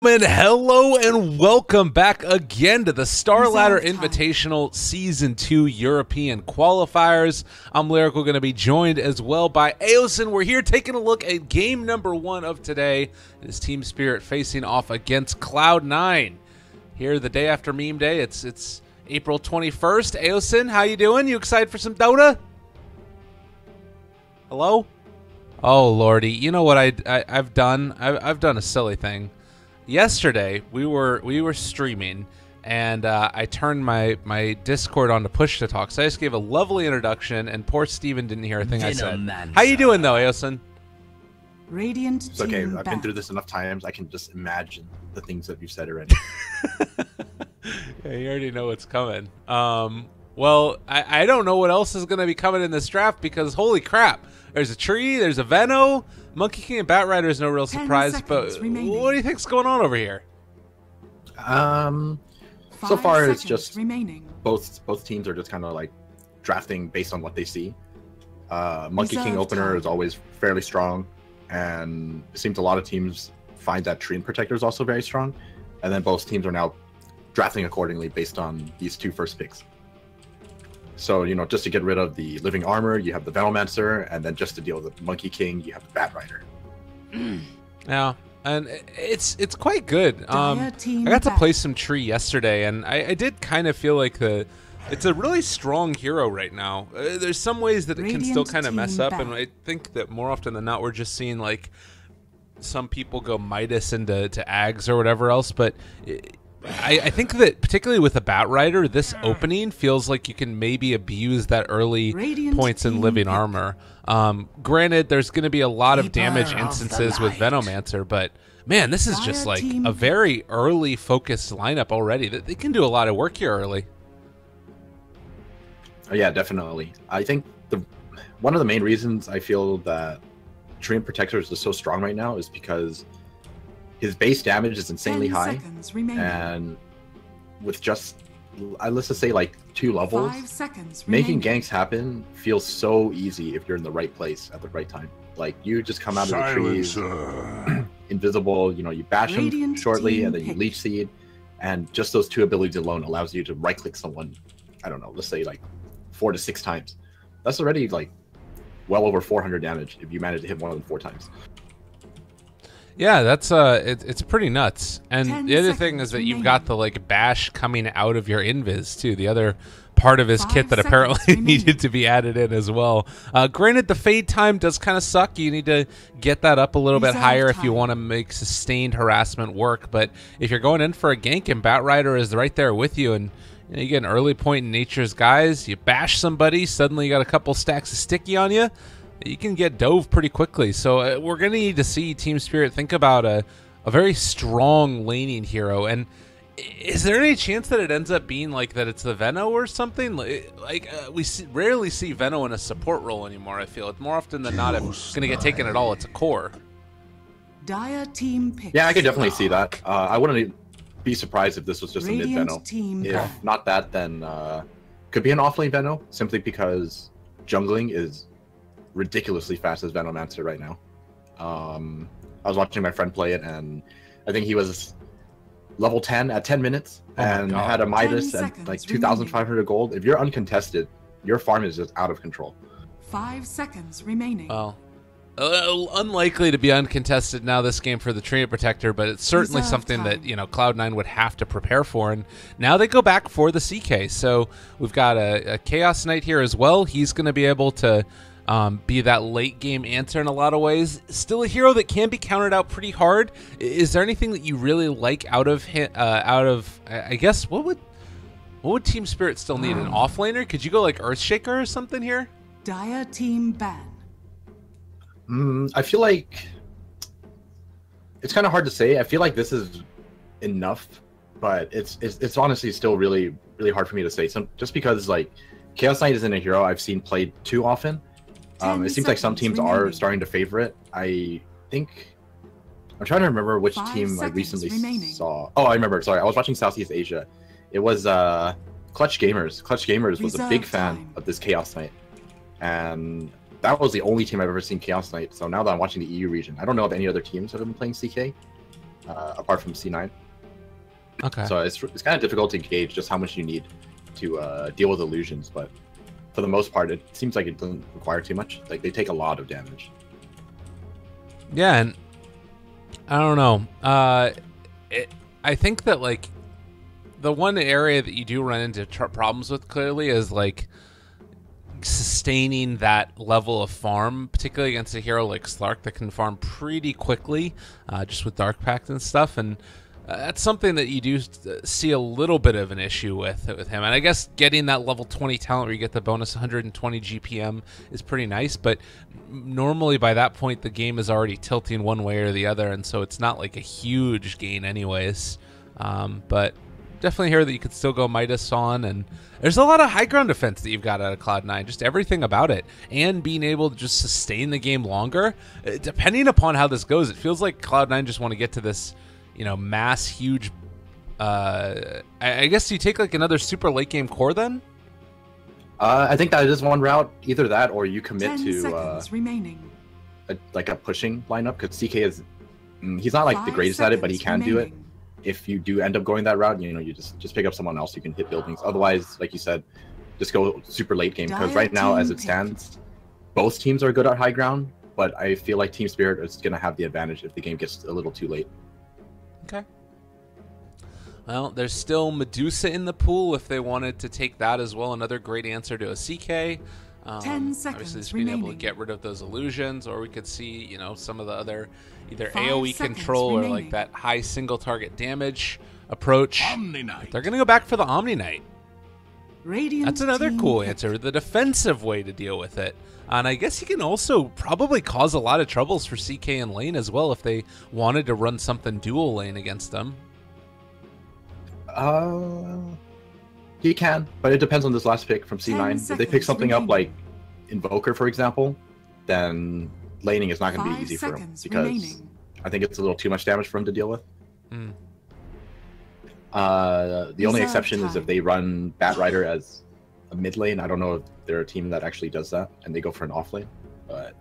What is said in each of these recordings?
Hello and welcome back again to the Star Ladder Invitational Season 2 European Qualifiers. I'm Lyrical, going to be joined as well by Aosin. We're here taking a look at game number 1 of today. It is Team Spirit facing off against Cloud9. Here the day after meme day, it's April 21st. Aosin, how you doing? You excited for some Dota? Hello? Oh lordy, you know what I've done? I've done a silly thing. Yesterday, we were streaming, and I turned my Discord on to push to talk. So I just gave a lovely introduction, and poor Steven didn't hear a thing I said. How you doing, though, Aosin? Radiant. It's okay. I've been through this enough times. I can just imagine the things that you've said already. Yeah, you already know what's coming. Well, I don't know what else is going to be coming in this draft because holy crap, there's a tree, there's a Veno. Monkey King and Bat Rider is no real surprise, but remaining. What do you think's going on over here? So far it's just both teams are just kind of like drafting based on what they see. Monkey King opener is always fairly strong, and it seems a lot of teams find that Tree Protector is also very strong, and then both teams are now drafting accordingly based on these two first picks. So, you know, just to get rid of the Living Armor, you have the Venomancer, and then just to deal with the Monkey King, you have the Bat Rider. Yeah, and it's quite good. I got to play some Tree yesterday, and I did kind of feel like it's a really strong hero right now. There's some ways that it can still kind of mess up, and I think that more often than not, we're just seeing like some people go Midas into Ags or whatever else, but I think that particularly with a Bat Rider, this opening feels like you can maybe abuse that early points in Living Armor. Granted, there's going to be a lot of damage instances with Venomancer, but man, this is just like a very early focused lineup already. They can do a lot of work here early. Oh, yeah, definitely. I think one of the main reasons I feel that Tree Protector is just so strong right now is because his base damage is insanely high, and with just, let's just say like 2 levels, making ganks happen feels so easy if you're in the right place at the right time. Like, you just come out of the trees, invisible, you know, you bash him shortly, and then you Leech Seed, and just those 2 abilities alone allows you to right-click someone, I don't know, let's say like 4 to 6 times. That's already like well over 400 damage if you manage to hit more than 4 times. Yeah, that's it's pretty nuts. And the other thing is that you've got the like bash coming out of your invis too. The other part of his kit that apparently needed to be added in as well. Granted, the fade time does kind of suck. You need to get that up a little bit higher if you want to make sustained harassment work. But if you're going in for a gank and Bat Rider is right there with you, and you get an early point in Nature's Guise, you bash somebody, suddenly you got a couple stacks of sticky on you. You can get dove pretty quickly. So we're going to need to see Team Spirit think about a very strong laning hero. And is there any chance that it ends up being like that it's the Veno or something? Like we rarely see Veno in a support role anymore, I feel. It's more often than not, if it's going to get taken at all, it's a core. Dire team picks. Yeah, I could definitely see that. I wouldn't be surprised if this was just a mid Veno. If not that, then could be an off-lane Veno, simply because jungling is ridiculously fast as Venomancer right now. I was watching my friend play it, and I think he was level 10 at 10 minutes and had a Midas and like 2,500 gold. If you're uncontested, your farm is just out of control. 5 seconds remaining. Well, unlikely to be uncontested now this game for the Tree Protector, but it's certainly something that, you know, Cloud9 would have to prepare for. And now they go back for the CK. So we've got a Chaos Knight here as well. He's going to be able to be that late game answer in a lot of ways. Still a hero that can be countered out pretty hard. Is there anything that you really like out of I guess what would Team Spirit still need? An offlaner? Could you go like Earthshaker or something here? Dire team ban. I feel like it's kind of hard to say. I feel like this is enough, but it's honestly still really hard for me to say. Just because like Chaos Knight isn't a hero I've seen played too often. It seems like some teams are starting to favor it. I think I'm trying to remember which team I recently saw. Oh, I remember. Sorry, I was watching Southeast Asia. It was Clutch Gamers. Clutch Gamers was a big fan of this Chaos Knight, and that was the only team I've ever seen Chaos Knight. So now that I'm watching the EU region, I don't know if any other teams have been playing CK. apart from C9. Okay. So it's kind of difficult to gauge just how much you need to deal with illusions, but for the most part, it seems like it doesn't require too much. Like, they take a lot of damage. Yeah, and I don't know. I think that, like, the one area that you do run into problems with clearly is, like, sustaining that level of farm, particularly against a hero like Slark that can farm pretty quickly, just with Dark Pact and stuff. And that's something that you do see a little bit of an issue with him. And I guess getting that level 20 talent where you get the bonus 120 GPM is pretty nice, but normally by that point the game is already tilting one way or the other, and so it's not like a huge gain anyways. But definitely hear that you could still go Midas on, and there's a lot of high ground defense that you've got out of Cloud9, just everything about it, and being able to just sustain the game longer. Depending upon how this goes, it feels like Cloud9 just want to get to this, you know, mass huge I guess you take like another super late game core then? I think that is one route. Either that or you commit 10 to seconds remaining. like a pushing lineup, because CK is he's not like the greatest at it, but he can do it. If you do end up going that route, you know, you just pick up someone else who can hit buildings. Otherwise, like you said, just go super late game, because right now as it stands, both teams are good at high ground, but I feel like Team Spirit is going to have the advantage if the game gets a little too late. Okay. Well, there's still Medusa in the pool if they wanted to take that as well. Another great answer to a CK. 10 seconds obviously just being remaining. able to get rid of those illusions, or we could see, you know, some of the other either 5 AoE seconds control or like remaining. that high single target damage approach. Omni Knight. They're going to go back for the Omni Knight. Radiant That's another team cool pick. answer, the defensive way to deal with it. And I guess he can also probably cause a lot of troubles for CK and lane as well if they wanted to run something dual lane against them. He can, but it depends on this last pick from 10 C9. If they pick seconds something up remaining. like Invoker, for example, then laning is not going to be 5 easy for him, seconds because remaining. I think it's a little too much damage for him to deal with. Mm. The only Reserve exception is time. if they run Bat Rider as a mid lane. I don't know if they're a team that actually does that and they go for an off lane, but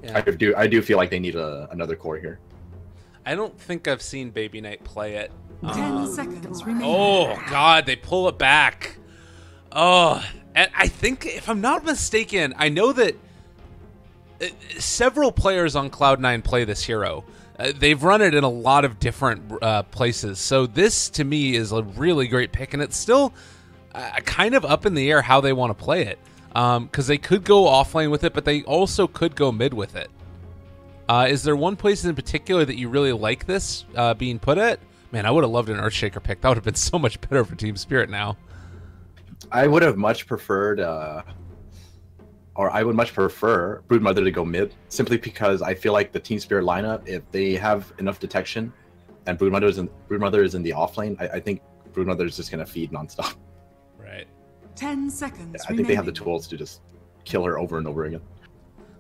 Yeah. I do feel like they need another core here. I don't think I've seen Baby Knight play it. 10 seconds remaining. Oh, God, they pull it back. Oh, and I think, if I'm not mistaken, I know that several players on Cloud9 play this hero. They've run it in a lot of different places. So this, to me, is a really great pick, and it's still kind of up in the air how they want to play it. Because they could go offlane with it, but they also could go mid with it. Is there one place in particular that you really like this being put at? Man, I would have loved an Earthshaker pick. That would have been so much better for Team Spirit now. I would have much preferred, or I would much prefer Broodmother to go mid, simply because I feel like the Team Spirit lineup, if they have enough detection, and Broodmother is in the off lane, I think Broodmother is just going to feed nonstop. Right. 10 seconds I think they have the remaining. tools to just kill her over and over again.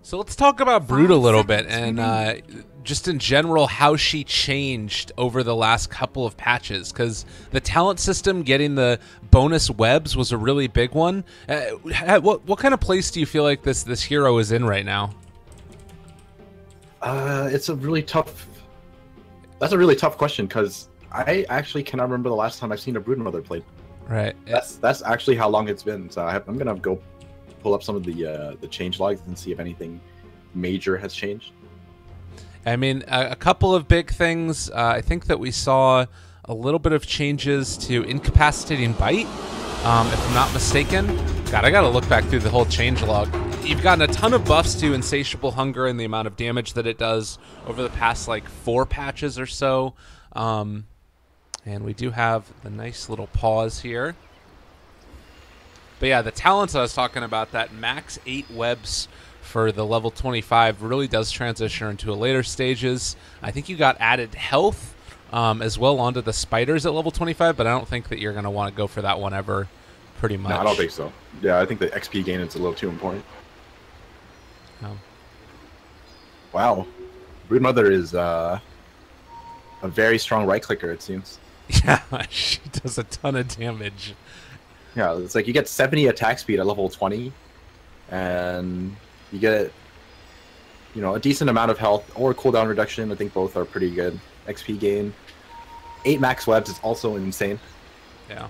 So let's talk about Brood a 5 little bit, seconds and just in general how she changed over the last couple of patches, because the talent system getting the bonus webs was a really big one. What kind of place do you feel like this hero is in right now? It's a really tough. That's a really tough question, because I actually cannot remember the last time I've seen a Broodmother played. Right. That's actually how long it's been. So I'm gonna go pull up some of the change logs and see if anything major has changed. I mean, a couple of big things. I think that we saw a little bit of changes to Incapacitating Bite, if I'm not mistaken. God, I gotta look back through the whole change log. You've gotten a ton of buffs to Insatiable Hunger and the amount of damage that it does over the past, like, 4 patches or so. And we do have the nice little pause here. But yeah, the talents I was talking about, that max 8 webs for the level 25 really does transition into later stages. I think you got added health as well onto the spiders at level 25, but I don't think that you're going to want to go for that one ever, pretty much. No, I don't think so. Yeah, I think the XP gain is a little too important. No. Wow. Broodmother is a very strong right clicker, it seems. Yeah, she does a ton of damage. Yeah, it's like you get 70 attack speed at level 20, and you get you know, a decent amount of health or cooldown reduction. I think both are pretty good. XP gain. 8 max webs is also insane. Yeah.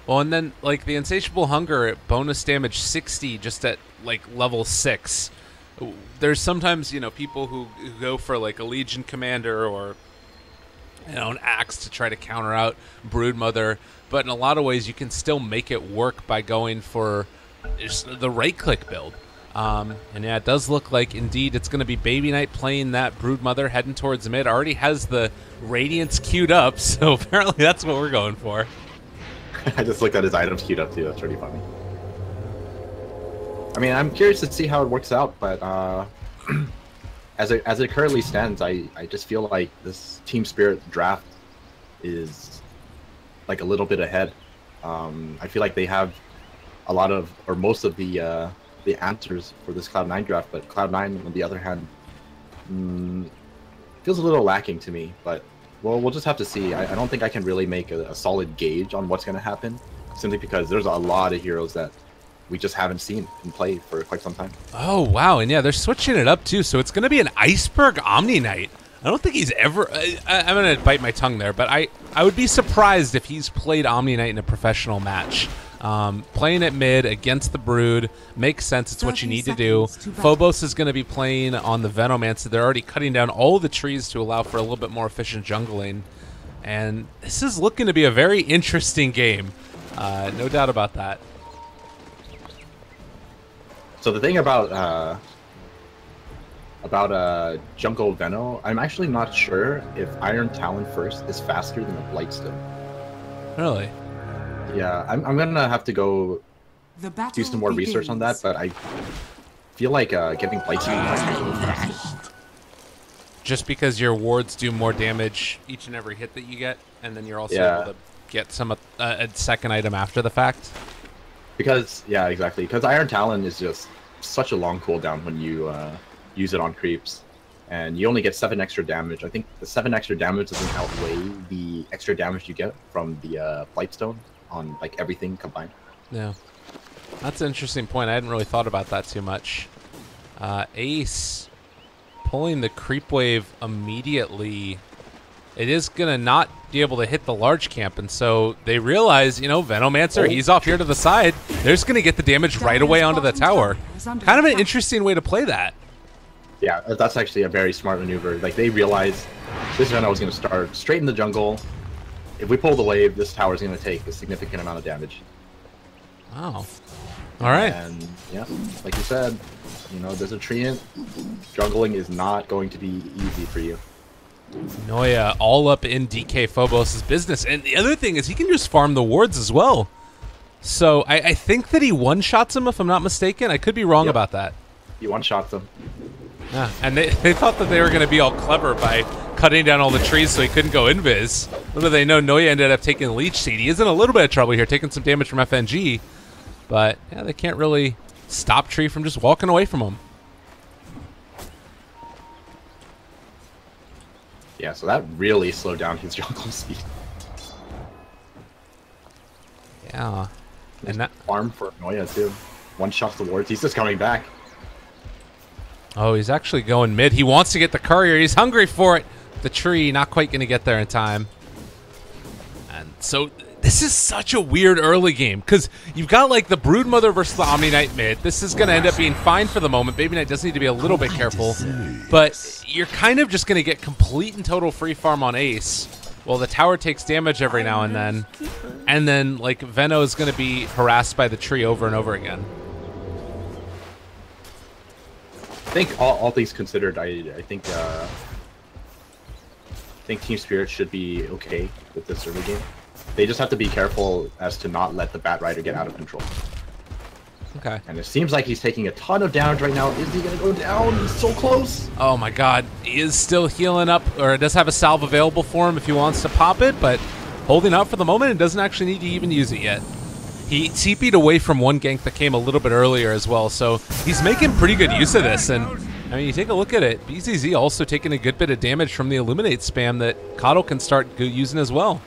Well, and then like the Insatiable Hunger at bonus damage 60 just at like level 6. There's sometimes, you know, people who go for like a Legion Commander or, you know, an Axe to try to counter out Broodmother, but in a lot of ways you can still make it work by going for just the right-click build. And yeah, it does look like indeed it's going to be Baby Knight playing that Broodmother heading towards the mid. Already has the Radiance queued up, so apparently that's what we're going for. I just looked at his items queued up too. That's pretty funny. I mean, I'm curious to see how it works out, but as it currently stands, I just feel like this Team Spirit draft is like a little bit ahead. I feel like they have a lot of, or most of the answers for this Cloud9 draft, but Cloud9 on the other hand feels a little lacking to me. But well, we'll just have to see. I don't think I can really make a solid gauge on what's going to happen, simply because there's a lot of heroes that we just haven't seen in play for quite some time. Oh, wow. And yeah, they're switching it up too. So it's going to be an Iceberg Omni Knight. I don't think he's ever... I'm going to bite my tongue there, but I would be surprised if he's played Omni Knight in a professional match. Playing at mid against the Brood makes sense. It's what you need to do. Phobos is going to be playing on the Venomancer. They're already cutting down all the trees to allow for a little bit more efficient jungling. And this is looking to be a very interesting game. No doubt about that. So the thing about Jungle Veno, I'm actually not sure if Iron Talon first is faster than the Blightstone. Really? Yeah, I'm gonna have to go do some more research on that, but I feel like getting Blightstone might be a little faster. Just because your wards do more damage each and every hit that you get, and then you're also able to get some a second item after the fact? Because, yeah, exactly. Because Iron Talon is just such a long cooldown when you use it on creeps. And you only get 7 extra damage. I think the 7 extra damage doesn't outweigh the extra damage you get from the Blightstone on, like, everything combined. Yeah. That's an interesting point. I hadn't really thought about that too much. Ace pulling the creep wave immediately. It is going to not be able to hit the large camp, and so they realize, you know, Venomancer, he's off here to the side. They're just going to get the damage right away onto the tower. Kind of an interesting way to play that. Yeah, that's actually a very smart maneuver. Like, they realize this Veno is going to start straight in the jungle. If we pull the wave, this tower is going to take a significant amount of damage. Wow. All right. And, yeah, like you said, you know, there's a treant. Jungling is not going to be easy for you. Noya all up in DK Phobos' business. And the other thing is he can just farm the wards as well. So I think that he one-shots him, if I'm not mistaken. I could be wrong about that. He one-shots him. Yeah, and they thought that they were going to be all clever by cutting down all the trees so he couldn't go invis. Little do they know, Noya ended up taking Leech Seed. He is in a little bit of trouble here, taking some damage from FNG. But yeah, they can't really stop Tree from just walking away from him. Yeah, so that really slowed down his jungle speed. Yeah. And that farm for Noya too. One shot the wards. He's just coming back. Oh, he's actually going mid. He wants to get the courier. He's hungry for it. The tree not quite going to get there in time. And so this is such a weird early game because you've got like the Broodmother versus the Omni Knight mid. This is going to end up being fine for the moment. Baby Knight does need to be a little bit careful, but you're kind of just going to get complete and total free farm on Ace. Well, the tower takes damage every now and then like Veno is going to be harassed by the tree over and over again. I think all things considered, I think Team Spirit should be okay with this early game. They just have to be careful as to not let the Bat Rider get out of control. Okay. And it seems like he's taking a ton of damage right now. Is he going to go down? He's so close. Oh my god. He is still healing up, or does have a salve available for him if he wants to pop it, but holding out for the moment and doesn't actually need to even use it yet. He TP'd away from one gank that came a little bit earlier as well, so he's making pretty good use of this. And I mean, you take a look at it, BZZ also taking a good bit of damage from the Illuminate spam that Coddle can start using as well.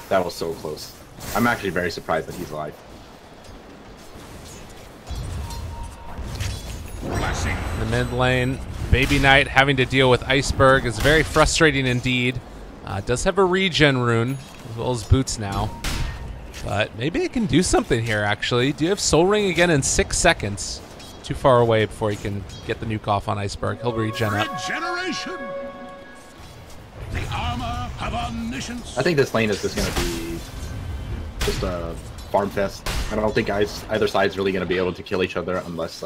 That was so close. I'm actually very surprised that he's alive. In the mid lane, Baby Knight having to deal with Iceberg is very frustrating indeed. Does have a regen rune, as well as boots now. But maybe it can do something here, actually. Do you have Soul Ring again in 6 seconds? Too far away before he can get the nuke off on Iceberg. He'll regen up. Regeneration. The armor have omniscience. I think this lane is just going to be just a farm fest. I don't think either side's really going to be able to kill each other unless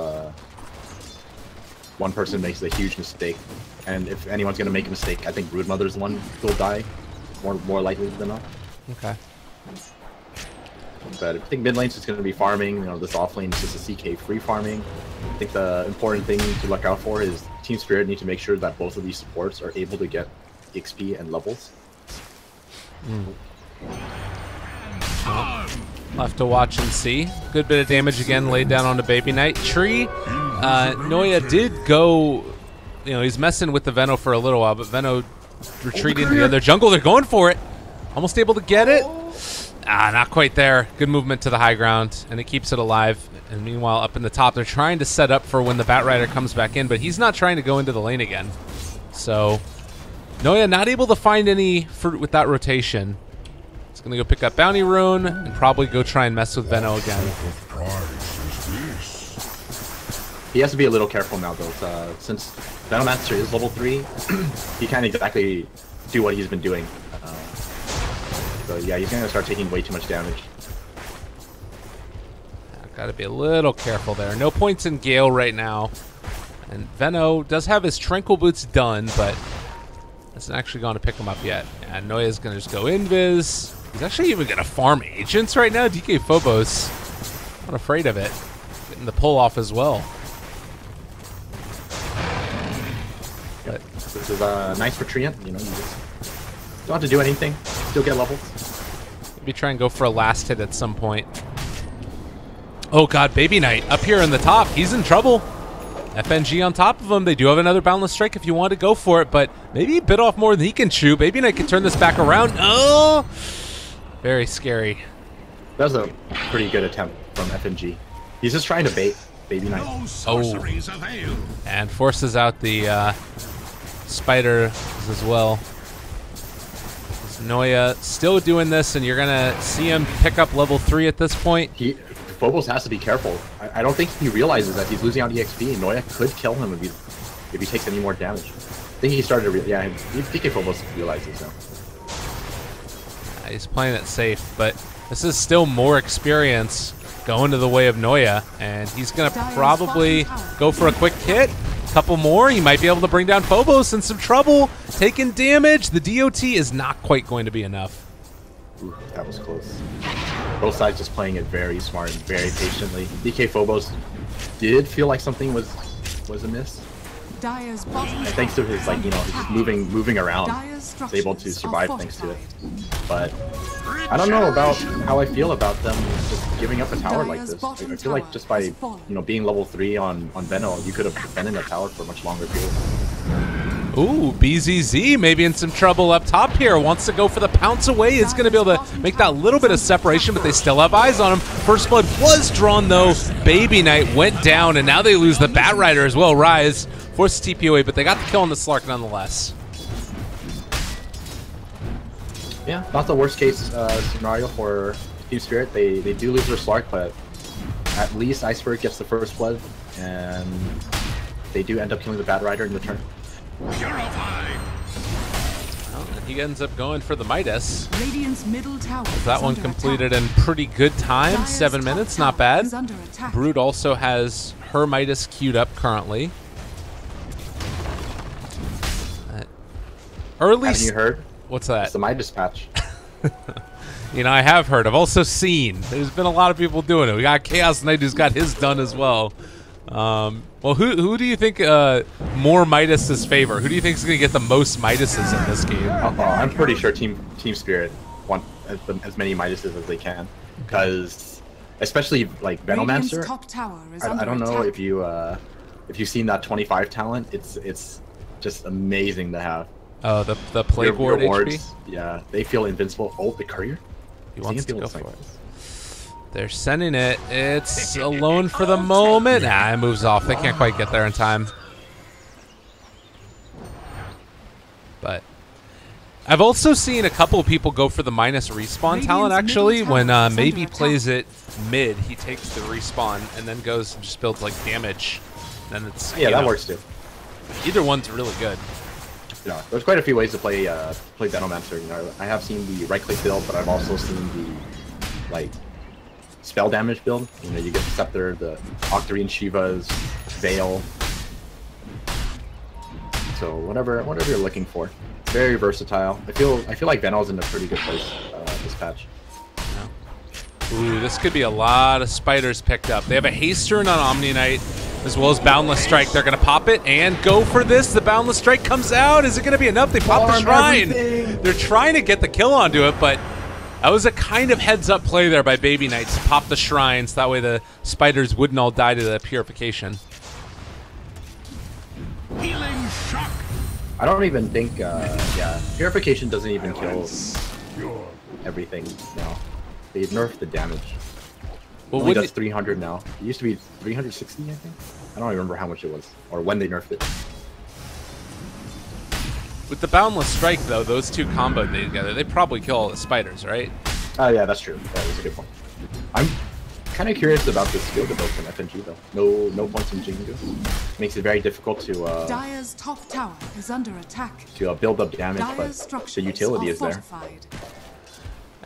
one person makes a huge mistake. And if anyone's going to make a mistake, I think Brood Mother's the one who'll die more likely than not. Okay. But I think mid lane's just going to be farming. You know, this off lane is just a CK free farming. I think the important thing to look out for is Team Spirit need to make sure that both of these supports are able to get XP and levels. We'll have to watch and see. Good bit of damage again laid down onto Baby Knight. Tree, Noya did go, you know, he's messing with the Veno for a little while, but Veno retreating to the other jungle. They're going for it. Almost able to get it. Not quite there. Good movement to the high ground, and it keeps it alive. And meanwhile, up in the top, they're trying to set up for when the Batrider comes back in, but he's not trying to go into the lane again. So, Noya not able to find any fruit with that rotation. He's going to go pick up Bounty Rune and probably go try and mess with Veno again. He has to be a little careful now, though. Since Venomancer is level 3, he can't exactly do what he's been doing. So yeah, he's going to start taking way too much damage. Got to be a little careful there. No points in Gale right now. And Veno does have his Tranquil Boots done, but hasn't actually gone to pick him up yet. And Noya's going to just go invis. He's actually even going to farm agents right now. DK Phobos, not afraid of it. Getting the pull off as well. But this is nice for Treant. You know, you just don't have to do anything. Still get levels. Maybe try and go for a last hit at some point. Oh god, Baby Knight up here in the top. He's in trouble. FNG on top of him. They do have another Boundless Strike if you want to go for it, but maybe he bit off more than he can chew. Baby Knight can turn this back around. Oh! Very scary. That was a pretty good attempt from FNG. He's just trying to bait Baby Knight. Avail. And forces out the spider as well. Noya still doing this, and you're gonna see him pick up level 3 at this point. Phobos has to be careful. I don't think he realizes that he's losing out EXP. Noya could kill him if he takes any more damage. I think he started to DK Phobos realizes now. He's playing it safe, but this is still more experience going to the way of Noya, and he's gonna probably go for a quick hit. Couple more, he might be able to bring down Phobos in some trouble. Taking damage, the DOT is not quite going to be enough. Ooh, that was close. Both sides just playing it very smart and very patiently. DK Phobos did feel like something was amiss. And thanks to his, like, you know, just moving around, he's able to survive thanks to it. But I don't know about how I feel about them just giving up a tower like this. I feel like just by, you know, being level 3 on Veno, you could have defended a tower for a much longer period. Ooh, BZZ maybe in some trouble up top here. Wants to go for the pounce away. Is going to be able to make that little bit of separation, but they still have eyes on him. First blood was drawn, though. Baby Knight went down, and now they lose the Batrider as well. Rise forces TP away, but they got the kill on the Slark nonetheless. Yeah, not the worst case scenario for Team Spirit. They do lose their Slark, but at least Iceberg gets the first blood, and they do end up killing the Batrider in return. Purified. Well, and he ends up going for the Midas. Radiant's middle tower. That one completed in pretty good time. 7 minutes, not bad. Brood also has her Midas queued up currently. Early. Haven't you heard? What's that? It's the Midas patch. You know, I have heard. I've also seen. There's been a lot of people doing it. We got Chaos Knight who's got his done as well. Well, who do you think more Midas' favor? Who do you think is going to get the most Midases in this game? I'm pretty sure Team Spirit want as many Midases as they can, because especially like Venomancer. I don't know if you've seen that 25 talent. It's just amazing to have. Oh, the Plague Ward HP? Yeah, they feel invincible. Oh, the Courier? He wants to go for it. They're sending it. It's alone for the moment. Nah, it moves off. They can't quite get there in time. But I've also seen a couple of people go for the minus respawn talent, actually. When Maybe plays it mid, he takes the respawn and then goes and just builds, like, damage. And it's, yeah, that works, too. Either one's really good. You know, there's quite a few ways to play Venomancer. You know, I have seen the right-click build, but I've also seen the, like, spell damage build. You know, you get the Scepter, the Octarine Shiva's, Veil. So whatever you're looking for. Very versatile. I feel like Venal's in a pretty good place this patch. Yeah. Ooh, this could be a lot of spiders picked up. They have a haste turn on Omni Knight, as well as Boundless Strike. They're going to pop it and go for this. The Boundless Strike comes out. Is it going to be enough? They pop the Shrine. They're trying to get the kill onto it, but that was a kind of heads-up play there by Baby Knight to pop the Shrines. That way the spiders wouldn't all die to the Purification. Healing shock. I don't even think, yeah, Purification doesn't even kill everything now. They nerfed the damage. Well, only does 300 now. It used to be 360, I think. I don't remember how much it was, or when they nerfed it. With the Boundless Strike, though, those two comboed together, they probably kill all the spiders, right? Oh, yeah, that's true. That was a good point. I'm kind of curious about this skill debuff from FNG, though. No points in Jingu. Makes it very difficult to Dire's top tower is under attack. to build up damage, Dire's but the utility is there. fortified.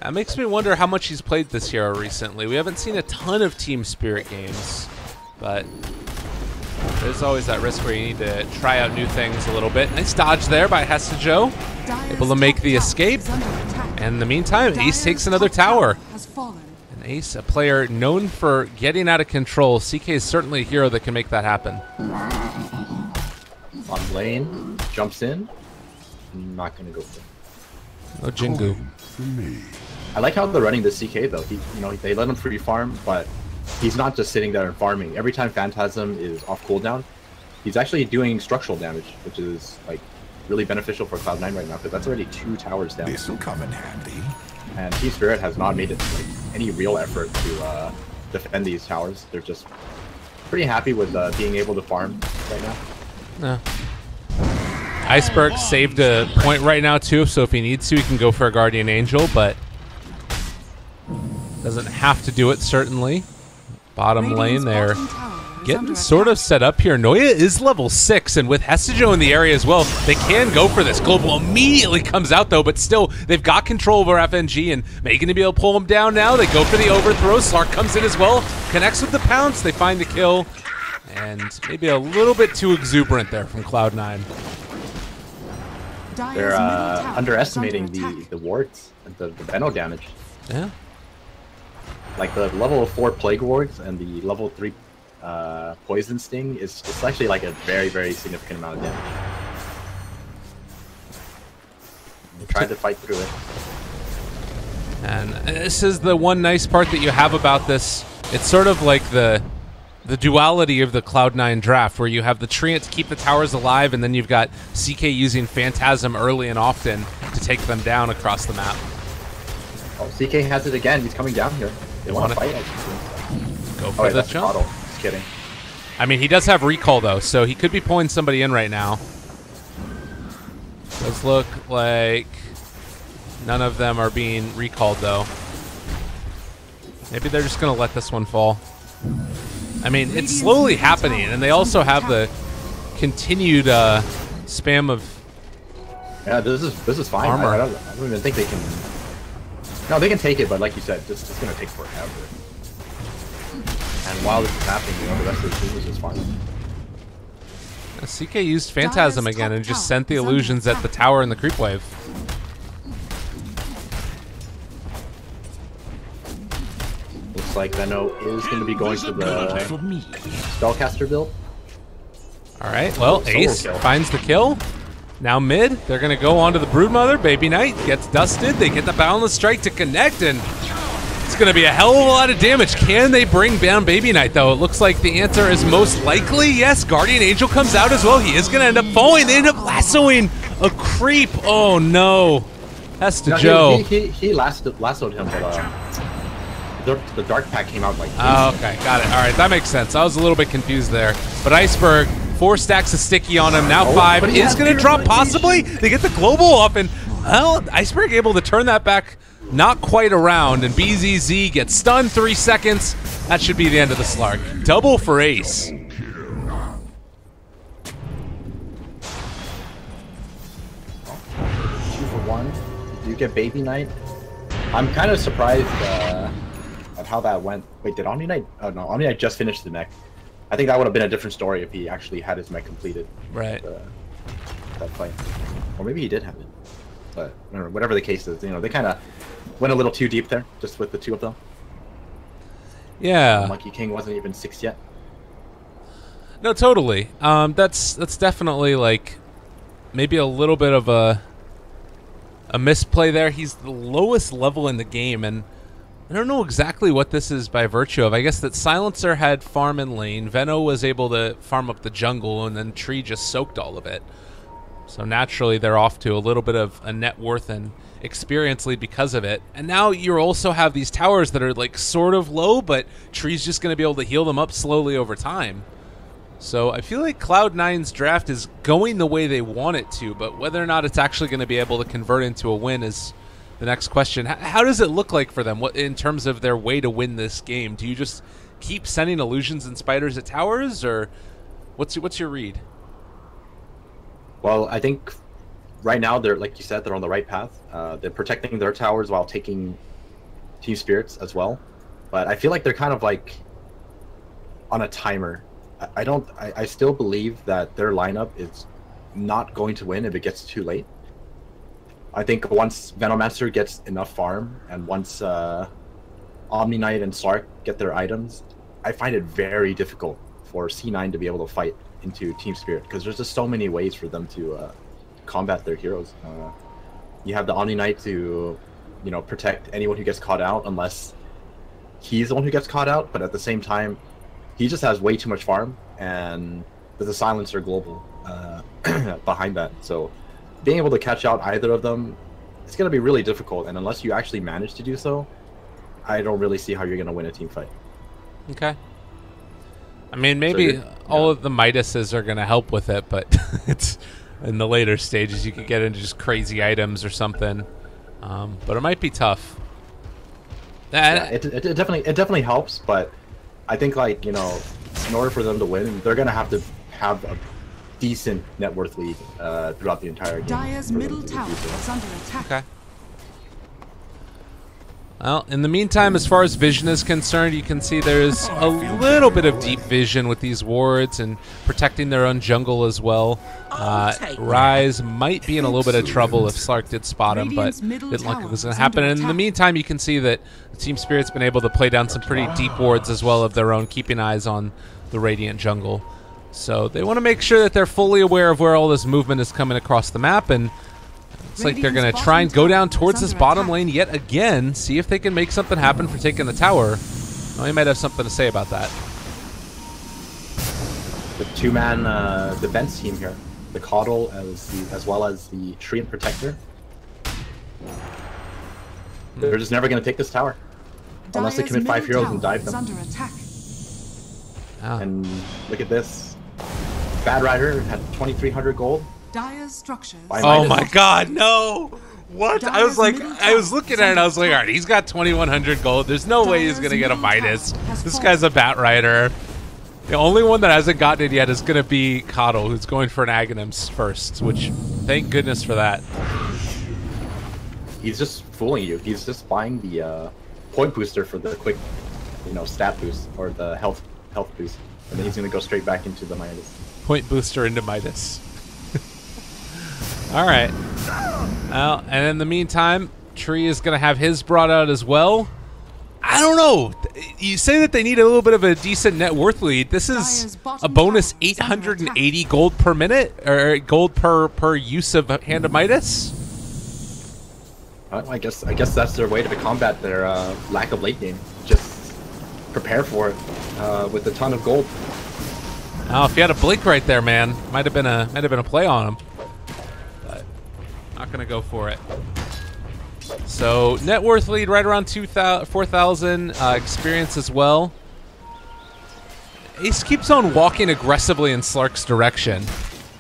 That makes me wonder how much he's played this hero recently. We haven't seen a ton of Team Spirit games, but there's always that risk where you need to try out new things a little bit. Nice dodge there by Hestajo. Able to make the escape. And in the meantime, Ace takes another tower. And Ace, a player known for getting out of control. CK is certainly a hero that can make that happen. On lane, jumps in. I'm not going to go for it. No Jingu. I like how they're running the CK, though. They let him free farm, but he's not just sitting there and farming. Every time Phantasm is off cooldown, he's actually doing structural damage, which is like really beneficial for Cloud9 right now, because that's already 2 towers down. This will come in handy. And Team Spirit has not made it like any real effort to defend these towers. They're just pretty happy with being able to farm right now. No. Iceberg saved a point right now too, so if he needs to, he can go for a Guardian Angel, but doesn't have to do it, certainly. Bottom lane there. Getting sort of set up here. Noya is level 6, and with Hestajo in the area as well, they can go for this. Global immediately comes out, though, but still, they've got control over FNG, and making to be able to pull him down now. They go for the overthrow. Slark comes in as well, connects with the pounce. They find the kill, and maybe a little bit too exuberant there from Cloud9. They're underestimating the wards, the Veno damage. Yeah. Like the level 4 Plague Wards and the level 3 Poison Sting it's actually like a very, very significant amount of damage. They tried to fight through it. And this is the one nice part that you have about this. It's sort of like the duality of the Cloud9 draft, where you have the Treant to keep the towers alive, and then you've got CK using Phantasm early and often to take them down across the map. Oh, CK has it again. He's coming down here. They want to fight. Go for the jump. Just kidding. I mean, he does have recall, though, so he could be pulling somebody in right now. Does look like none of them are being recalled, though. Maybe they're just going to let this one fall. I mean, it's slowly happening, and they also have the continued spam of yeah, this is fine. Armor. I don't even think they can. No, they can take it, but like you said, it's going to take forever. And while this is happening, the rest of the team is just fine. CK used Phantasm again and just sent the illusions at the tower and the creep wave. Looks like Veno is going to be going for the Spellcaster build. All right, well, Ace finds the kill. Now mid, they're going to go onto the Broodmother. Baby Knight gets dusted. They get the Boundless Strike to connect, and it's going to be a hell of a lot of damage. Can they bring down Baby Knight, though? It looks like the answer is most likely yes. Guardian Angel comes out as well. He is going to end up falling. They end up lassoing a creep. Oh, no. That's to Joe. He lassoed him, but the dark pack came out like. Oh, okay, got it. All right, that makes sense. I was a little bit confused there, but Iceberg 4 stacks of sticky on him. Now 5 is going to drop possibly. They get the global off, and well, Iceberg able to turn that back. Not quite around, and BZZ gets stunned 3 seconds. That should be the end of the Slark. Double for Ace. 2 for 1. Do you get Baby Knight? I'm kind of surprised at how that went. Wait, did Omni Knight? Oh no, Omni Knight just finished the mech. I think that would have been a different story if he actually had his mech completed. Right. That fight. Or maybe he did have it. But whatever the case is, you know, they kind of went a little too deep there, just with the 2 of them. Yeah. Monkey King wasn't even 6 yet. No, totally. That's definitely like maybe a little bit of a misplay there. He's the lowest level in the game, and I don't know exactly what this is by virtue of. I guess that Silencer had farm in lane, Veno was able to farm up the jungle, and then Tree just soaked all of it. So naturally they're off to a little bit of a net worth and experience lead because of it. And now you also have these towers that are like sort of low, but Tree's just going to be able to heal them up slowly over time. So I feel like Cloud9's draft is going the way they want it to, but whether or not it's actually going to be able to convert into a win is the next question. How does it look like for them in terms of their way to win this game? Do you just keep sending illusions and spiders at towers, or what's your read? Well, I think right now they're, like you said, they're on the right path. They're protecting their towers while taking Team Spirits as well. But I feel like they're kind of like on a timer. I still believe that their lineup is not going to win if it gets too late. I think once Venomancer gets enough farm, and once Omni Knight and Slark get their items, I find it very difficult for C9 to be able to fight into Team Spirit, because there's just so many ways for them to combat their heroes. You have the Omni Knight to, you know, protect anyone who gets caught out, unless he's the one who gets caught out, but at the same time, he just has way too much farm, and there's a Silencer global behind that. So being able to catch out either of them, it's going to be really difficult, and unless you actually manage to do so, I don't really see how you're going to win a team fight. Okay. I mean, maybe all of the Midases are going to help with it, but it's in the later stages you could get into just crazy items or something. But it might be tough. Yeah, it definitely helps, but I think, like, you know, in order for them to win, they're going to have a decent net worth lead throughout the entire game. Dire's middle tower is under attack. Okay. Well, in the meantime, as far as vision is concerned, you can see there's a little bit of deep vision with these wards and protecting their own jungle as well. Rise might be in a little bit of trouble if Slark did spot him, but didn't look like it was going to happen. And in the meantime, you can see that Team Spirit's been able to play down some pretty deep wards as well of their own, keeping eyes on the Radiant jungle. So they want to make sure that they're fully aware of where all this movement is coming across the map, and it's like they're going to try and go down towards this bottom lane yet again, see if they can make something happen for taking the tower. Well, he might have something to say about that. The 2-man defense team here, the Coddle as well as the Treant Protector. They're just never going to take this tower unless they commit 5 heroes and dive them. Under attack. And look at this. Bad Rider had 2,300 gold. Dire's structures. Oh my God, no! What? I was like, I was looking at it and I was like, all right, he's got 2,100 gold. There's no way he's going to get a Midas. This guy's a Bat Rider. The only one that hasn't gotten it yet is going to be Coddle, who's going for an Aghanims first, which, thank goodness for that. He's just fooling you. He's just buying the point booster for the quick, you know, stat boost, or the health boost. And then he's going to go straight back into the Midas. Point booster into Midas. All right. Well, and in the meantime, Tree is going to have his brought out as well. I don't know. You say that they need a little bit of a decent net worth lead. This is a bonus 880 gold per minute, or gold per use of Hand of Midas. I guess that's their way to combat their lack of late game. Just prepare for it with a ton of gold. Oh, if you had a blink right there, man, might have been a play on him. But not gonna go for it. So net worth lead right around 4,000. Experience as well. Ace keeps on walking aggressively in Slark's direction.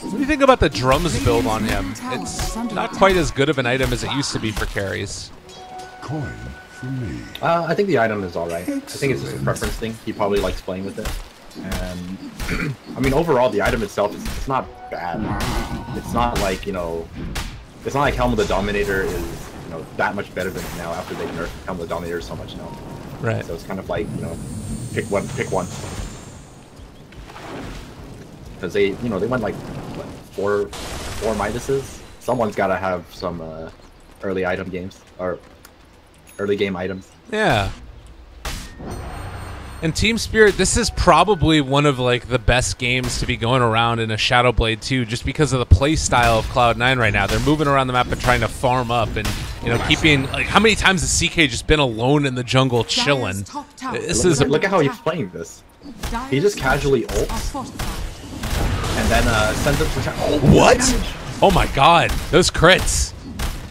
What do you think about the drums build on him? It's not quite as good of an item as it used to be for carries. Coin for me. I think the item is alright. I think it's just a preference thing. He probably likes playing with it. And I mean, overall, the item itself is it's not bad. It's not like, you know, it's not like Helm of the Dominator is, you know, that much better than now after they nerfed Helm of the Dominator so much now. Right. So it's kind of like, you know, pick one. Because they, you know, they went like what, four Midases. Someone's got to have some early item games or early game items. Yeah. And Team Spirit, this is probably one of like the best games to be going around in a Shadowblade 2, just because of the play style of Cloud9 right now. They're moving around the map and trying to farm up, and you know, keeping like how many times has CK just been alone in the jungle chilling? This is look at how he's playing this. He just casually ults and then sends it to what? Oh my god, those crits!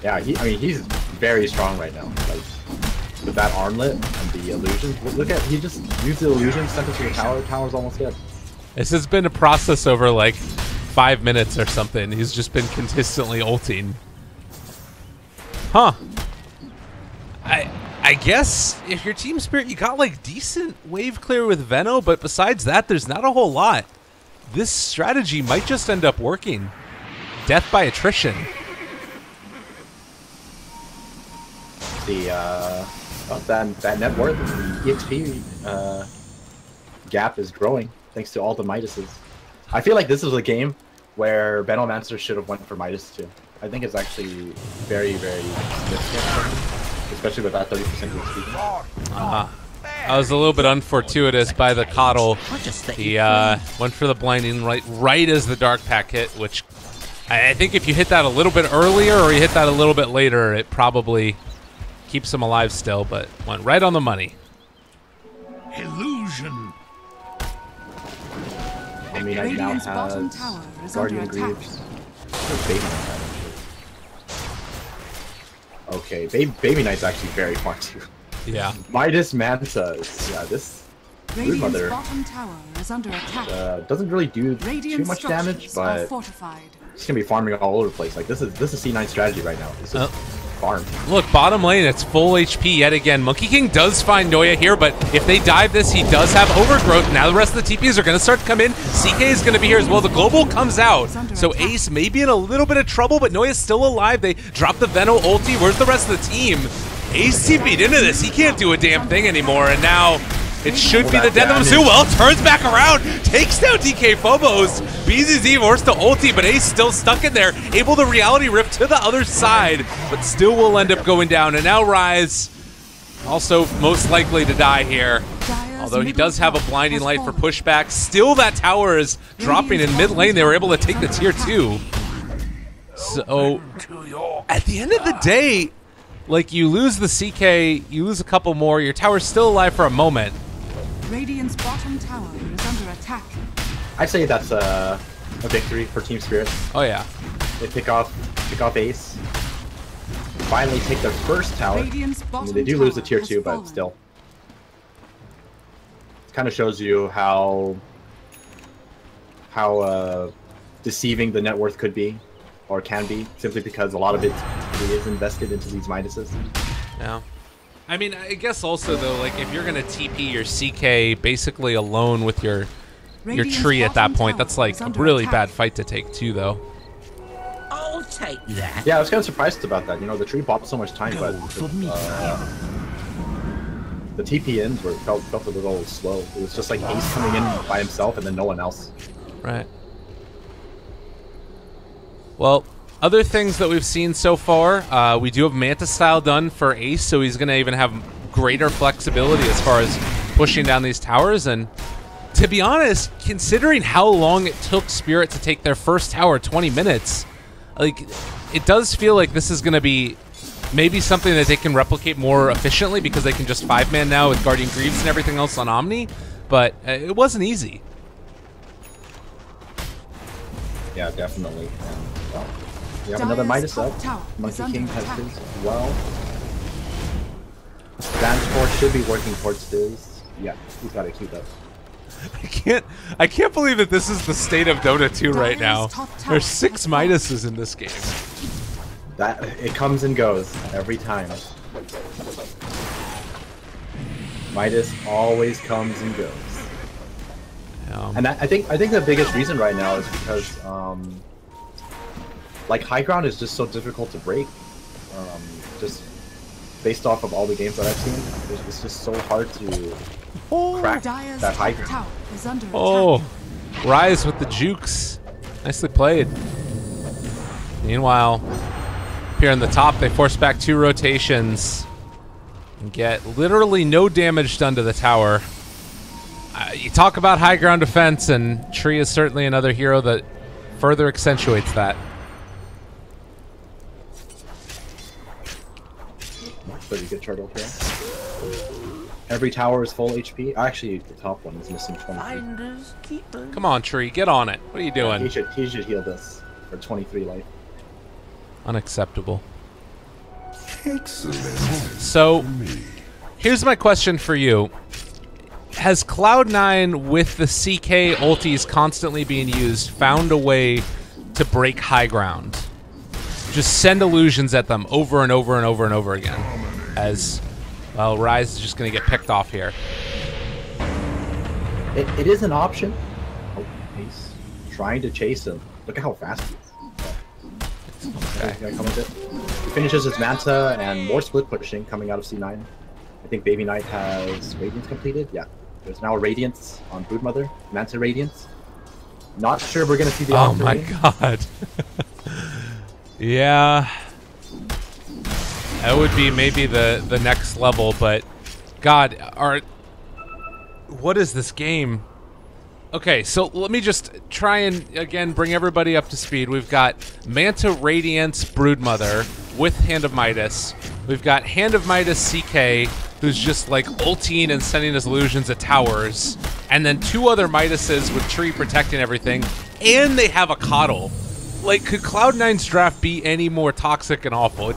Yeah, I mean he's very strong right now. Like, with that armlet and the illusion. Look at, he just used the illusion, sent it to the tower. Tower's almost dead. This has been a process over like 5 minutes or something. He's just been consistently ulting. Huh. I guess if you're Team Spirit, you got like decent wave clear with Veno, but besides that, there's not a whole lot. This strategy might just end up working. Death by attrition. The that net worth, the EXP gap is growing thanks to all the Midases. I feel like this is a game where Venomancer should have went for Midas too. I think it's actually very, very significant, especially with that 30% EXP. I was a little bit unfortuitous by the coddle. He went for the blinding right as the dark pack hit, which I think if you hit that a little bit earlier or you hit that a little bit later, it probably keeps him alive still, but went right on the money. Illusion. I mean, I now have Guardian Greaves. Okay, Baby Knight's actually very fun too. Yeah. Midas Manta. Yeah, this Brood Mother doesn't really do too much damage, but it's gonna be farming all over the place. Like this is C9 strategy right now. This is farm. Look, bottom lane, it's full HP yet again. Monkey King does find Noya here, but if they dive this, he does have overgrowth. Now the rest of the TPs are going to start to come in. CK is going to be here as well. The global comes out, so Ace may be in a little bit of trouble, but Noya's still alive. They drop the Veno ulti. Where's the rest of the team? Ace TP'd into this. He can't do a damn thing anymore, and now it should be the death of Zuwell. Turns back around, takes down DK Phobos. BZZ forced to ulti, but Ace still stuck in there, able to reality rip to the other side, but still will end up going down. And now Rise, also most likely to die here. Although he does have a blinding light for pushback. Still that tower is dropping in mid lane. They were able to take the tier 2. So, at the end of the day, like, you lose the CK, you lose a couple more, your tower's still alive for a moment. Radiant's bottom tower is under attack. I'd say that's a victory for Team Spirit. Oh yeah. They pick off Ace. Finally take their first tower. I mean, they do lose the tier 2, but still. It kind of shows you how deceiving the net worth could be, or can be, simply because a lot of it is invested into these Midases. Yeah. I mean, I guess also though, like if you're gonna TP your CK basically alone with your tree at that point, that's like a really bad fight to take too, though. I'll take that. Yeah, I was kind of surprised about that. You know, the tree bought so much time, but the TP ins felt a little slow. It was just like Ace coming in by himself and then no one else. Right. Well, other things that we've seen so far, we do have Manta Style done for Ace, so he's going to even have greater flexibility as far as pushing down these towers. And to be honest, considering how long it took Spirit to take their first tower, 20 minutes, like, it does feel like this is going to be maybe something that they can replicate more efficiently because they can just 5-man now with Guardian Greaves and everything else on Omni, but it wasn't easy. Yeah, definitely. And, well, we have another Midas up. Monkey King has his as well. Advanced Force should be working towards this. Yeah, he's got to keep up. I can't believe that this is the state of Dota 2 right now. There's 6 Midases in this game. That it comes and goes every time. Midas always comes and goes. And I think the biggest reason right now is because like high ground is just so difficult to break. Just based off of all the games that I've seen, it's just so hard to crack that high ground. Oh, Rise with the jukes. Nicely played. Meanwhile, here in the top, they force back 2 rotations and get literally no damage done to the tower. You talk about high ground defense, and Tree is certainly another hero that further accentuates that. Pretty good turtle here. Every tower is full HP. Actually, the top one is missing 23. Come on, Tree, get on it. What are you doing? He should heal this for 23 life. Unacceptable. Excellent. So, here's my question for you. Has Cloud9, with the CK ultis constantly being used, found a way to break high ground? Just send illusions at them over and over and over and over again. As, well, Rise is just going to get picked off here. It is an option. Oh, he's trying to chase him. Look at how fast he is. Okay. Come with it. He finishes his Manta and more split pushing coming out of C9. I think Baby Knight has Radiance completed. Yeah. There's now Radiance on Broodmother. Manta Radiance. Not sure we're going to see the Oh my god. Yeah. That would be maybe the next level, but God, what is this game? Okay, so let me just try and again bring everybody up to speed. We've got Manta Radiance Broodmother with Hand of Midas. We've got Hand of Midas CK, who's just like ulting and sending his illusions at towers, and then 2 other Midases with Tree protecting everything, and they have a Coddle. Like, could Cloud9's draft be any more toxic and awful?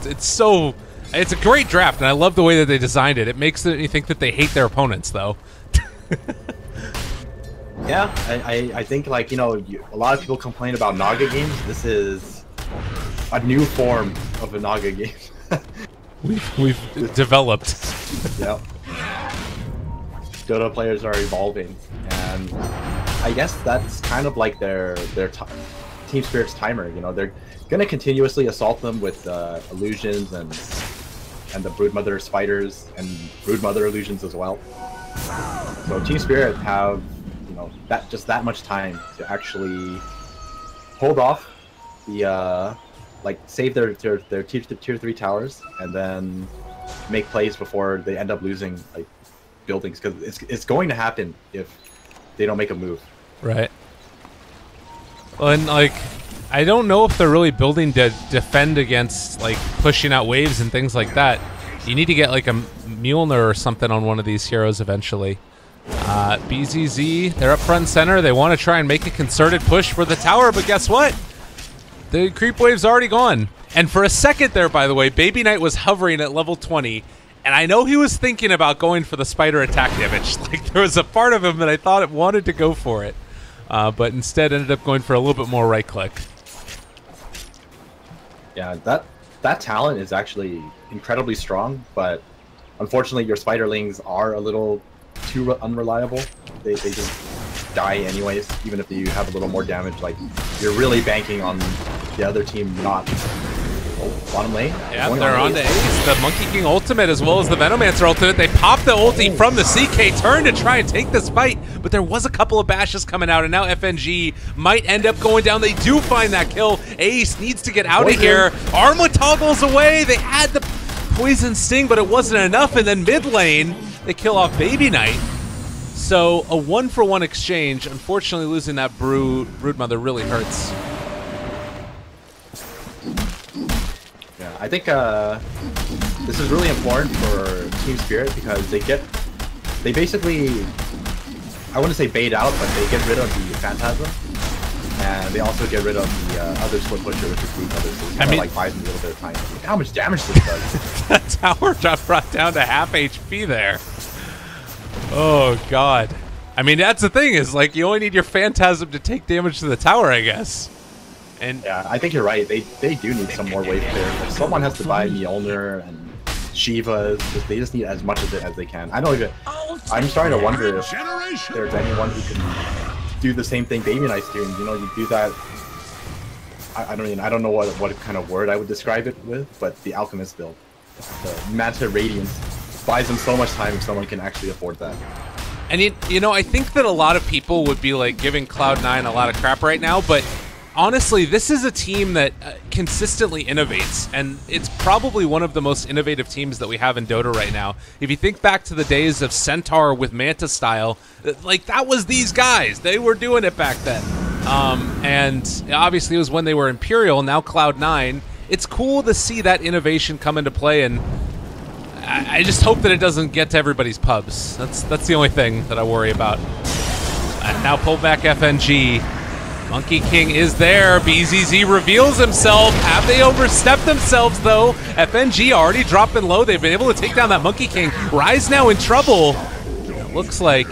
It's a great draft, and I love the way that they designed it. It makes me think that they hate their opponents, though. Yeah, I think, like, you know, a lot of people complain about Naga games. This is a new form of a Naga game. We've developed. Yep. Dota players are evolving, and I guess that's kind of like their Team Spirit's timer. You know, they're gonna continuously assault them with illusions and the Broodmother spiders and Broodmother illusions as well. So Team Spirit have, you know, that much time to actually hold off the like save their tier 3 towers and then make plays before they end up losing like buildings, because it's going to happen if they don't make a move. Right. Well, and like, I don't know if they're really building to defend against like pushing out waves and things like that. You need to get like a Mjolnir or something on one of these heroes eventually. BZZ, they're up front and center. They want to try and make a concerted push for the tower, but guess what? The creep wave's already gone. And for a second there, by the way, Baby Knight was hovering at level 20, and I know he was thinking about going for the spider attack damage. Like, there was a part of him that I thought it wanted to go for it, but instead ended up going for a little bit more right click. Yeah, that talent is actually incredibly strong, but unfortunately your spiderlings are a little too unreliable. They just die anyways, even if you have a little more damage. Like, you're really banking on the other team not... Oh, bottom lane? Yeah, they're on to Ace. The Monkey King ultimate as well as the Venomancer ultimate. They pop the ulti from the CK turn to try and take this fight, but there was a couple of bashes coming out, and now FNG might end up going down. They do find that kill. Ace needs to get out of here. Arma toggles away. They had the Poison Sting, but it wasn't enough, and then mid lane, they kill off Baby Knight. So a 1-for-1 exchange. Unfortunately, losing that Broodmother really hurts. Yeah, I think this is really important for Team Spirit because they basically, I wouldn't say bait out, but they get rid of the Phantasm. And they also get rid of the other split pusher, which is weak. So I mean, like buys them a little bit of time. Look how much damage this does. That tower got brought down to half HP there. Oh god. I mean, that's the thing is like you only need your Phantasm to take damage to the tower, I guess. And yeah, I think you're right. They do need some more wave clear. Like, someone has to buy Mjolnir and Shivas. They just need as much of it as they can. I don't even. I'm starting to wonder if there's anyone who can do the same thing Baby Knight's doing. You know, you do that. I don't know what kind of word I would describe it with, but the Alchemist build, the Manta Radiance, buys them so much time if someone can actually afford that. And you know, I think that a lot of people would be like giving Cloud9 a lot of crap right now, but honestly, this is a team that consistently innovates, and it's probably one of the most innovative teams that we have in Dota right now. If you think back to the days of Centaur with Manta style, like that was these guys. They were doing it back then. And obviously it was when they were Imperial, now Cloud9. It's cool to see that innovation come into play, and I just hope that it doesn't get to everybody's pubs. That's the only thing that I worry about. And now pull back FNG. Monkey King is there. BZZ reveals himself. Have they overstepped themselves, though? FNG already dropping low. They've been able to take down that Monkey King. Rise now in trouble. It looks like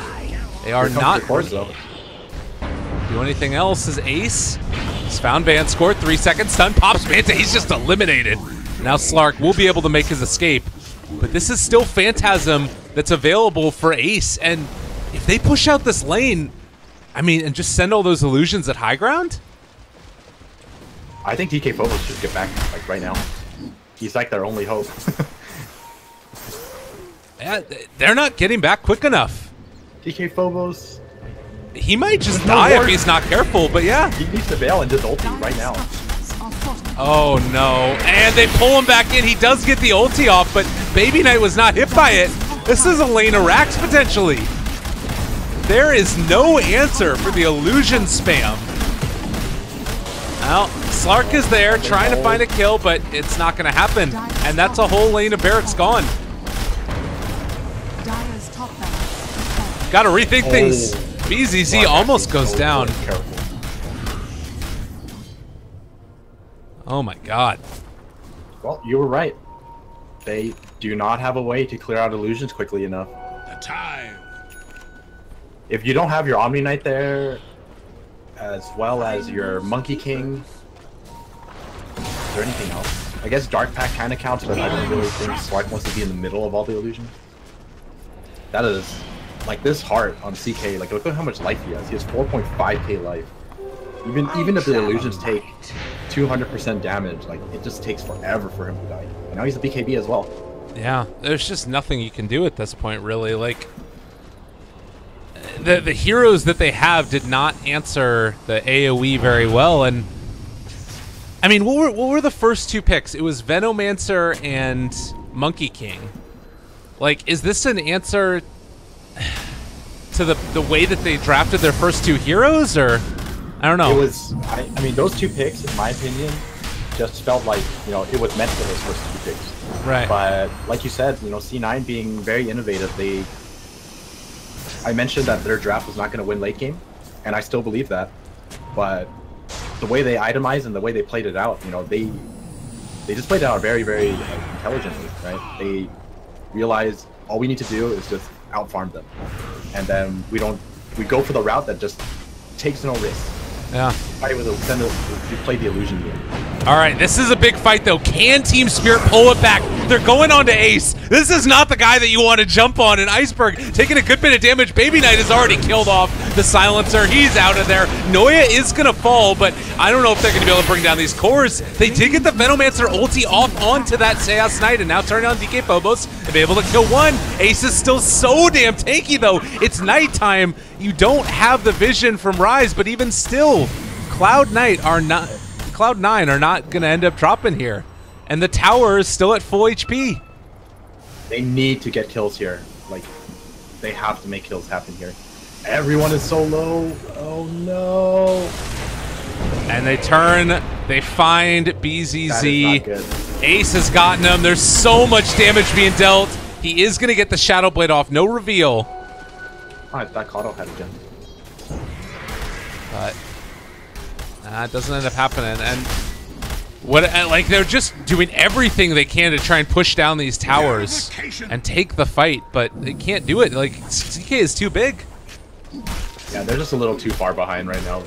they are not do anything else as Ace. He's found Van scored 3 seconds. Stun pops Manta. He's just eliminated. Now Slark will be able to make his escape. But this is still Phantasm that's available for Ace. And if they push out this lane, I mean, and just send all those illusions at high ground? I think DK Phobos should get back like right now. He's like their only hope. Yeah, they're not getting back quick enough. DK Phobos. He might just die if he's not careful, but yeah. He needs to bail and just ulti right now. Oh no, and they pull him back in. He does get the ulti off, but Baby Knight was not hit by it. This is a lane of racks potentially. There is no answer for the illusion spam. Well, Slark is there trying to find a kill, but it's not going to happen. And that's a whole lane of barracks gone. Got to rethink things. BZZ almost goes down. Oh my god. Well, you were right. They do not have a way to clear out illusions quickly enough. The time. If you don't have your Omni Knight there, as well as your Monkey King, is there anything else? I guess Dark Pack kind of counts, but I don't really think Slark wants to be in the middle of all the illusions. That is, like this heart on CK, like look at how much life he has. He has 4.5k life. Even if the illusions take 200% damage, like it just takes forever for him to die. And now he's a BKB as well. Yeah, there's just nothing you can do at this point, really. Like, the heroes that they have did not answer the AoE very well, and I mean, what were the first two picks? It was Venomancer and Monkey King. Like, is this an answer to the way that they drafted their first two heroes, or I don't know. It was, I mean, those two picks, in my opinion, just felt like, you know, it was meant for those first two picks. Right. But like you said, you know, C9 being very innovative, I mentioned that their draft was not going to win late game, and I still believe that. But the way they itemized and the way they played it out, you know, they just played it out very, very intelligently, right? They realized all we need to do is just outfarm them, and then we go for the route that just takes no risk. Yeah. You play the illusion game. All right, this is a big fight, though. Can Team Spirit pull it back? They're going on to Ace. This is not the guy that you want to jump on. And Iceberg taking a good bit of damage. Baby Knight has already killed off the Silencer. He's out of there. Noya is going to fall, but I don't know if they're going to be able to bring down these cores. They did get the Venomancer ulti off onto that Seas Knight, and now turning on DK Phobos to be able to kill one. Ace is still so damn tanky, though. It's nighttime. You don't have the vision from Rise, but even still, Cloud9 are not going to end up dropping here. And the tower is still at full HP. They need to get kills here. Like, they have to make kills happen here. Everyone is so low. Oh, no. And they turn. They find BZZ. Ace has gotten him. There's so much damage being dealt. He is going to get the Shadow Blade off. No reveal. Oh, I thought Caudle had a gem. But It doesn't end up happening. And like they're just doing everything they can to try and push down these towers and take the fight, but they can't do it. Like CK is too big. Yeah, they're just a little too far behind right now.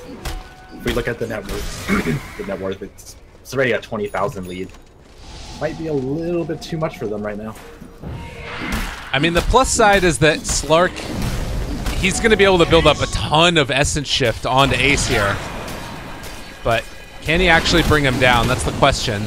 If we look at the net worth, it's already a 20,000 lead. Might be a little bit too much for them right now. I mean, the plus side is that Slark, he's going to be able to build up a ton of Essence Shift onto Ace here. But can he actually bring him down? That's the question.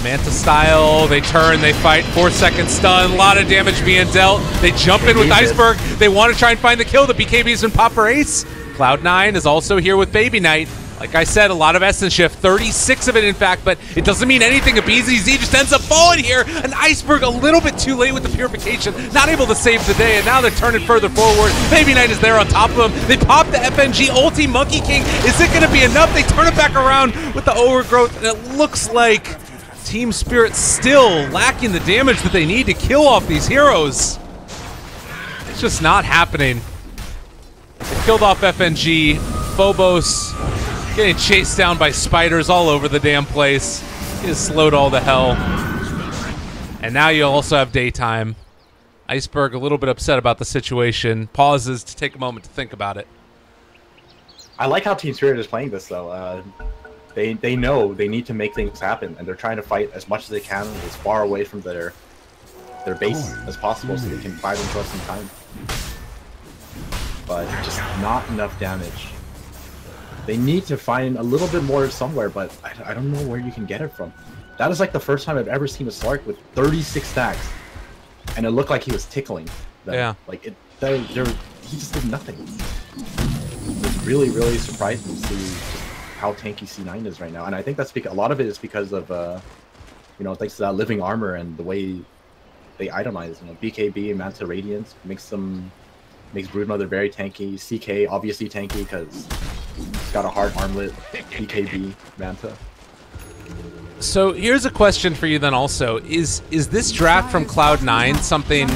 Manta style, they turn, they fight, 4-second stun, a lot of damage being dealt. They jump in with Iceberg. They want to try and find the kill. The BKB's been popped for Ace. Cloud9 is also here with Baby Knight. Like I said, a lot of Essence Shift, 36 of it in fact, but it doesn't mean anything if BZZ just ends up falling here. An Iceberg a little bit too late with the Purification, not able to save the day, and now they're turning further forward. Baby Knight is there on top of him. They pop the FNG ulti, Monkey King. Is it going to be enough? They turn it back around with the overgrowth, and it looks like Team Spirit still lacking the damage that they need to kill off these heroes. It's just not happening. They killed off FNG. Phobos getting chased down by spiders all over the damn place. He is slowed all to hell. And now you also have daytime. Iceberg a little bit upset about the situation. Pauses to take a moment to think about it. I like how Team Spirit is playing this though. They know they need to make things happen, and they're trying to fight as much as they can, as far away from their base as possible, so they can buy themselves some time. But just not enough damage. They need to find a little bit more somewhere, but I don't know where you can get it from. That is like the first time I've ever seen a Slark with 36 stacks, and it looked like he was tickling them. Yeah. Like he just did nothing. It's really, really surprising to see how tanky C9 is right now, and I think that's because a lot of it is because of you know, thanks to that living armor and the way they itemize. You know, BKB and Manta Radiance makes Broodmother very tanky. CK obviously tanky because it's got a hard armlet. BKB Manta. So here's a question for you then also. Is this draft from Cloud9 something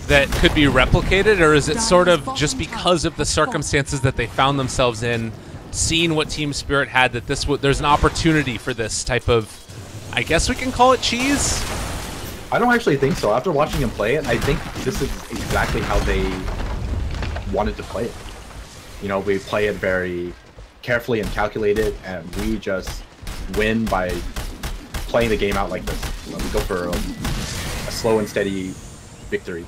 that could be replicated, or is it sort of just because of the circumstances that they found themselves in, seeing what Team Spirit had, that there's an opportunity for this type of, I guess we can call it cheese? I don't actually think so. After watching him play it, I think this is exactly how they wanted to play it. You know, we play it very carefully and calculated, and we just win by playing the game out like this. You know, we go for a slow and steady victory.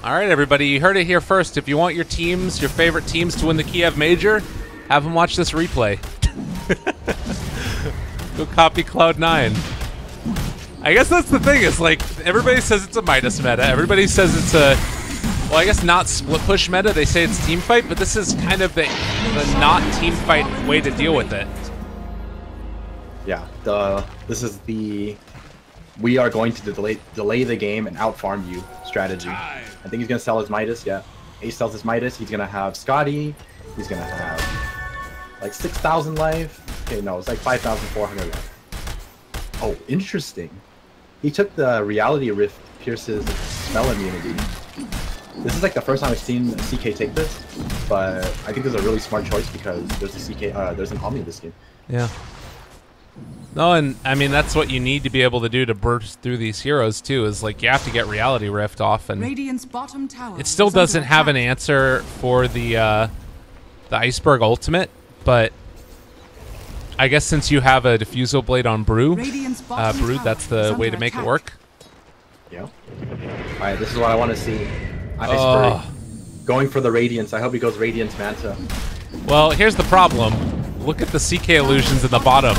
All right, everybody, you heard it here first. If you want your teams, your favorite teams, to win the Kiev Major, have them watch this replay. Go copy Cloud9. I guess that's the thing, is like, everybody says it's a Midas meta. Everybody says it's a, well, I guess not split push meta. They say it's team fight, but this is kind of the not team fight way to deal with it. Yeah, this is the we are going to delay the game and outfarm you strategy. I think he's gonna sell his Midas. Yeah, Ace sells his Midas. He's gonna have Scotty. He's gonna have like 6,000 life. Okay, no, it's like 5,400 life. Oh, interesting. He took the Reality Rift pierces spell immunity. This is like the first time I've seen CK take this, but I think this is a really smart choice because there's a CK, there's an Omni in this game. Yeah. No, and I mean that's what you need to be able to do to burst through these heroes too. Is like you have to get Reality Rift off, and Radiant's bottom tower it still doesn't have an answer for the Iceberg ultimate, but I guess since you have a Diffusal Blade on Brood, that's the way to make it work. Yeah. All right, this is what I want to see. Iceberg going for the Radiance. I hope he goes Radiance Manta. Well, here's the problem. Look at the CK illusions in the bottom.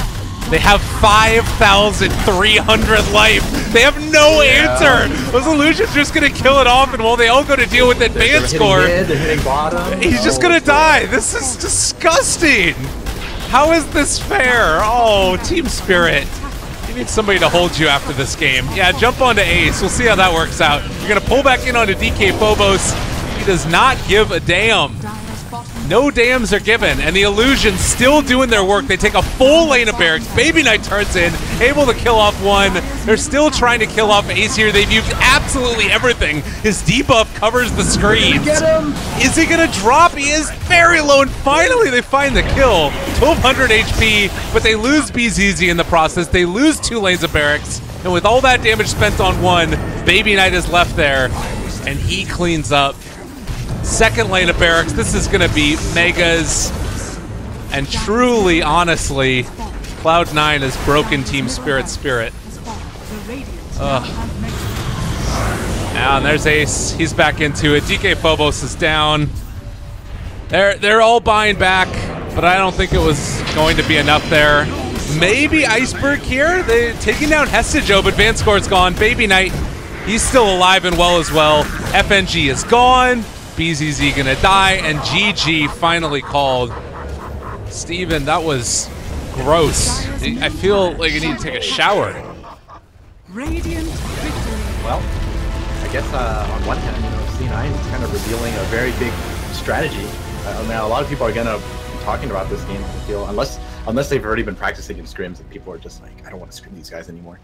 They have 5,300 life. They have no answer. Those illusions are just going to kill it off, and while they all go to deal with that ban score, he's just going to die. This is disgusting. How is this fair? Oh, Team Spirit. You need somebody to hold you after this game. Yeah, jump onto Ace. We'll see how that works out. You're going to pull back in onto DK Phobos. He does not give a damn. No dams are given, and the Illusions still doing their work. They take a full lane of barracks. Baby Knight turns in, able to kill off one. They're still trying to kill off Ace here. They've used absolutely everything. His debuff covers the screens. Get him! Is he gonna drop? He is very low, and finally they find the kill. 1200 HP, but they lose BZZ in the process. They lose 2 lanes of barracks, and with all that damage spent on one, Baby Knight is left there, and he cleans up. Second lane of barracks. This is gonna be megas, and truly, honestly, Cloud9 has broken Team Spirit. Ugh. And there's Ace. He's back into it. DK Phobos is down. They're all buying back, but I don't think it was going to be enough there. Maybe Iceberg here. They taking down Hestijo, but Vanscore's gone. Baby Knight, he's still alive and well as well. FNG is gone. BZZ gonna die, and GG finally called. Steven, that was gross. I feel like I need to take a shower. Radiant victory. Well, I guess on one hand, C9 is kind of revealing a very big strategy. I mean, a lot of people are gonna be talking about this game. I feel unless they've already been practicing in scrims, and people are just like, I don't want to scrim these guys anymore.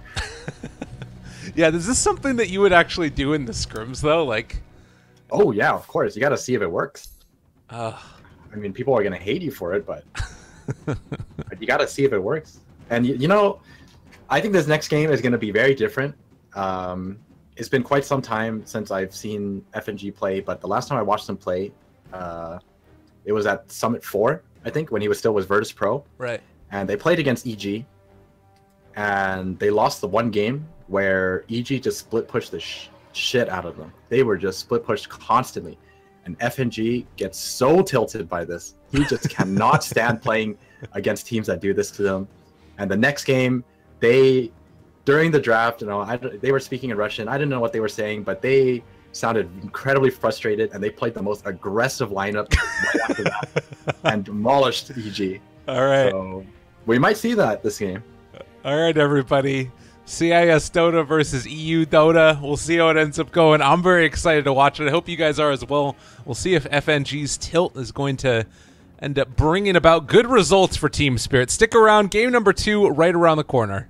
Yeah, is this something that you would actually do in the scrims though? Like, oh yeah, of course. You got to see if it works. I mean, people are gonna hate you for it, but you got to see if it works. And you know, I think this next game is gonna be very different. It's been quite some time since I've seen FNG play, but the last time I watched him play, it was at Summit 4, I think, when he was still with Virtus Pro. right. And they played against EG, and they lost the one game where EG just split pushed the shit out of them. They were just split pushed constantly, and FNG gets so tilted by this. He just cannot stand playing against teams that do this to them. And the next game, during the draft, they were speaking in Russian. I didn't know what they were saying, but they sounded incredibly frustrated, and they played the most aggressive lineup right after that and demolished EG. All right. So we might see that this game. All right, everybody. CIS Dota versus EU Dota. We'll see how it ends up going. I'm very excited to watch it. I hope you guys are as well. We'll see if FNG's tilt is going to end up bringing about good results for Team Spirit. Stick around. Game number 2 right around the corner.